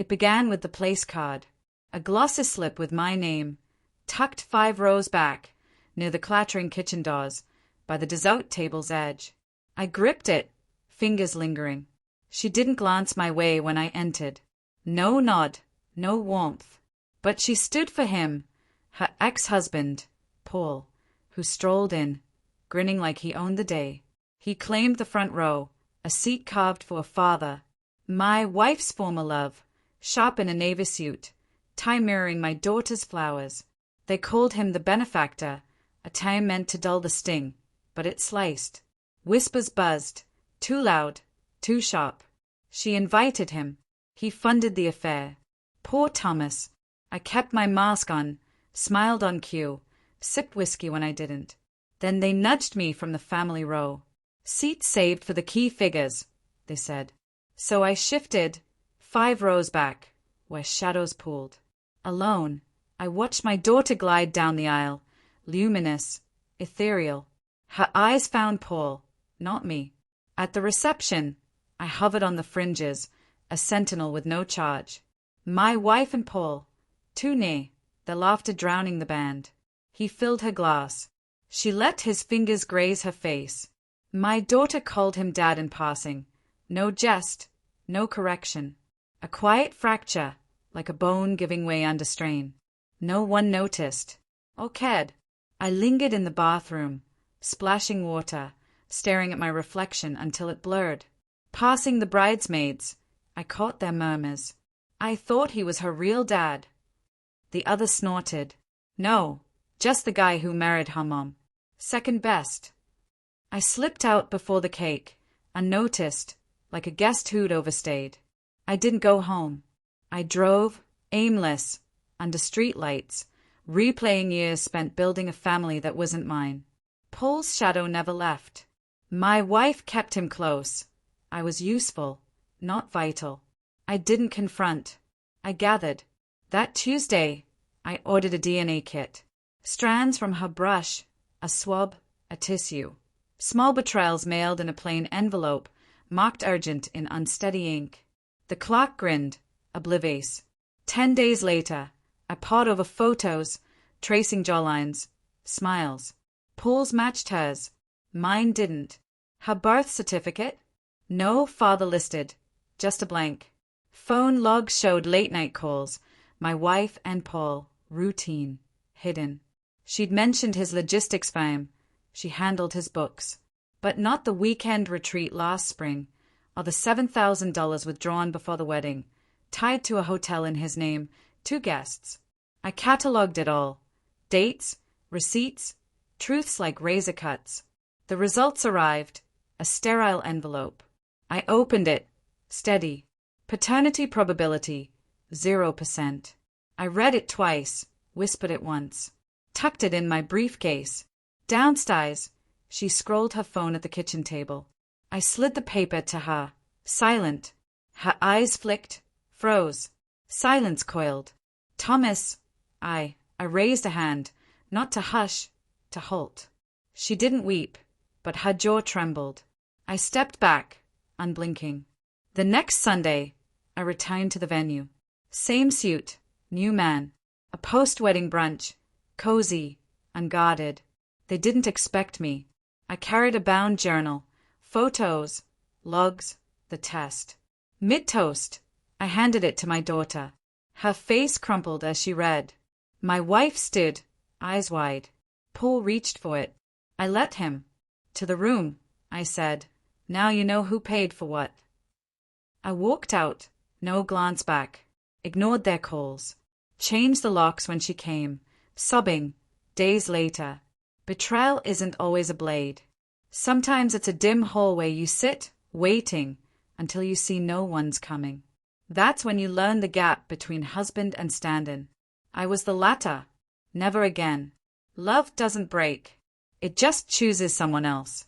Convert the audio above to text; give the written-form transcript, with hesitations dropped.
It began with the place card. A glossy slip with my name, tucked 5 rows back, near the clattering kitchen doors, by the dessert table's edge. I gripped it, fingers lingering. She didn't glance my way when I entered. No nod, no warmth. But she stood for him, her ex-husband, Paul, who strolled in, grinning like he owned the day. He claimed the front row, a seat carved for a father. My wife's former love, sharp in a navy suit, tie mirroring my daughter's flowers. They called him the benefactor, a term meant to dull the sting, but it sliced. Whispers buzzed, too loud, too sharp. She invited him. He funded the affair. Poor Thomas. I kept my mask on, smiled on cue, sipped whiskey when I didn't. Then they nudged me from the family row. Seats saved for the key figures, they said. So I shifted 5 rows back, where shadows pooled. Alone, I watched my daughter glide down the aisle, luminous, ethereal. Her eyes found Paul, not me. At the reception, I hovered on the fringes, a sentinel with no charge. My wife and Paul, too near, their laughter drowning the band. He filled her glass. She let his fingers graze her face. My daughter called him Dad in passing. No jest, no correction. A quiet fracture, like a bone giving way under strain. No one noticed, or cared. I lingered in the bathroom, splashing water, staring at my reflection until it blurred. Passing the bridesmaids, I caught their murmurs. I thought he was her real dad. The other snorted. No, just the guy who married her mom. Second best. I slipped out before the cake, unnoticed, like a guest who'd overstayed. I didn't go home. I drove, aimless, under streetlights, replaying years spent building a family that wasn't mine. Paul's shadow never left. My wife kept him close. I was useful, not vital. I didn't confront. I gathered. That Tuesday, I ordered a DNA kit. Strands from her brush, a swab, a tissue. Small betrayals mailed in a plain envelope, marked urgent in unsteady ink. The clerk grinned, oblivious. 10 days later, I pawed over photos, tracing jawlines, smiles. Paul's matched hers. Mine didn't. Her birth certificate? No father listed, just a blank. Phone logs showed late-night calls. My wife and Paul, routine, hidden. She'd mentioned his logistics firm. She handled his books. But not the weekend retreat last spring, or the $7,000 withdrawn before the wedding, tied to a hotel in his name, 2 guests. I catalogued it all. Dates, receipts, truths like razor cuts. The results arrived, a sterile envelope. I opened it, steady. Paternity probability, 0%. I read it twice, whispered it once. Tucked it in my briefcase. Downstairs, she scrolled her phone at the kitchen table. I slid the paper to her, silent. Her eyes flicked, froze. Silence coiled. Thomas, I raised a hand, not to hush, to halt. She didn't weep, but her jaw trembled. I stepped back, unblinking. The next Sunday, I returned to the venue. Same suit, new man. A post-wedding brunch, cozy, unguarded. They didn't expect me. I carried a bound journal, photos, logs, the test. Mid-toast, I handed it to my daughter. Her face crumpled as she read. My wife stood, eyes wide. Paul reached for it. I let him. To the room, I said. Now you know who paid for what. I walked out, no glance back. Ignored their calls. Changed the locks when she came, sobbing, days later. Betrayal isn't always a blade. Sometimes it's a dim hallway you sit, waiting, until you see no one's coming. That's when you learn the gap between husband and stand-in. I was the latter. Never again. Love doesn't break. It just chooses someone else.